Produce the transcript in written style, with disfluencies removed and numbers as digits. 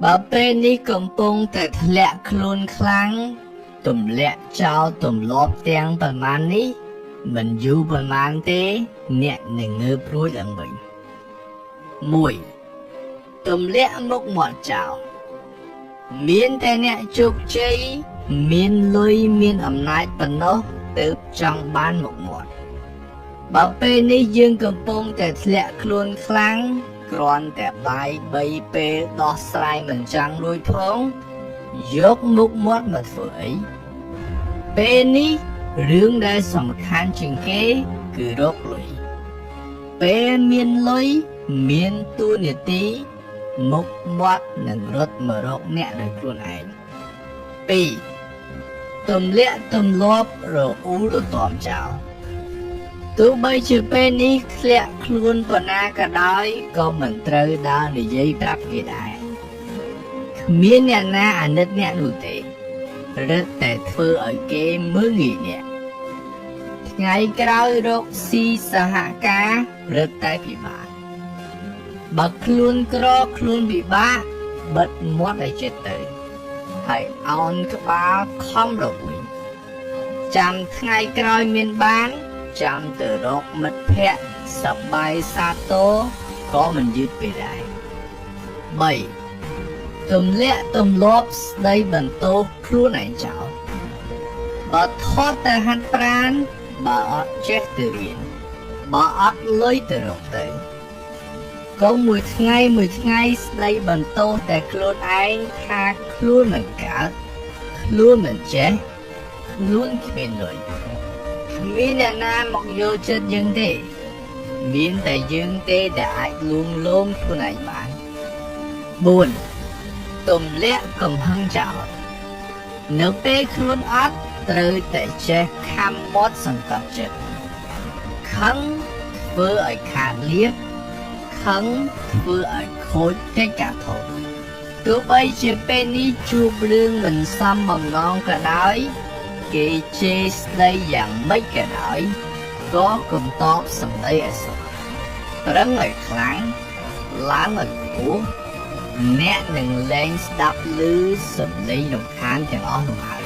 បើពេលនេះកំពុងតែធ្លាក់ខ្លួនខ្លាំងទម្លាក់ចោលទម្លាប់ទាំងប៉ុន្មាននេះមិនយូរប៉ុន្មានទេអ្នកនឹងងើបរួចឡើងវិញ 1. ទម្លាក់មុខមាត់ចោលមានតែអ្នកជោគជ័យមានលុយមានអំណាចប៉ុណ្ណោះទើបចង់បានមុខមាត់បើពេលនេះយើងកំពុងតែធ្លាក់ខ្លួនខ្លាំងគ្រាន់តែបាយ3ពេលដោះស្រាយមិនចង់រួចផងយកមុខមាត់មកធ្វើអីពេលនេះរឿងដែលសំខាន់ជាងគេគឺរកលុយពេលមានលុយមានទូនាទីមុខមាត់នឹងរត់មករកអ្នកដោយខ្លួនឯង 2. ទម្លាក់ទម្លាប់រអ៊ូរទាំចោលទោះបីជាពេលនេះធ្លាក់ខ្លួនប៉ុណ្ណាក៏ដោយក៏មិនត្រូវដើរនិយាយប្រាប់គេដែរគ្មានអ្នកណាអាណិតអ្នកនោះទេរឹតតែធ្វើឲ្យគេមើលងាយអ្នកថ្ងៃក្រោយរកស៊ីសហការរឹតតែពិបាកបើខ្លួនក្រខ្លួនពិបាកបិទមាត់ឲ្យចិត្តទៅហើយអោនក្បាលខំរកវិញចាំថ្ងៃក្រោយមានបានចាំទៅរកមិត្តភ័ក្តិសប្បាយសាទរក៏មិនយឺតពេលដែរ 3. ទម្លាក់ទម្លាប់ស្ដីបន្ទោសខ្លួនឯងចោលបើធាត់តែហាត់ប្រាណបើអត់ចេះទៅរៀនបើអត់លុយទៅរកទៅក៏មួយថ្ងៃស្ដីបន្ទោសតែខ្លួនឯងថាខ្លួនមិនកើតខ្លួនមិនចេះខ្លួនគ្មានលុយគ្មានអ្នកណាមកយកចិត្តយើងទេមានតែយើងទេដែលអាចលួងលោមខ្លួនឯងបាន 4. ទម្លាក់កំហឹងចោលនៅពេលខ្លួនអត់ត្រូវតែចេះខំមាត់សង្កត់ចិត្តខឹងធ្វើឲ្យខាតលៀបខឹងធ្វើឲ្យខូចកិច្ចការធំទោះបីជាពេលនេះជួបរឿងមិនសមបំណងក៏ដោយគេជេរស្ដីយ៉ាងម៉េចក៏ដោយក៏កុំតបសម្ដីឲ្យសុខប្រឹងឲ្យខ្លាំងឡើងឲ្យខ្ពស់អ្នកនឹងលែងស្ដាប់ឮសម្ដីរំខានទាំងអស់នោះហើយ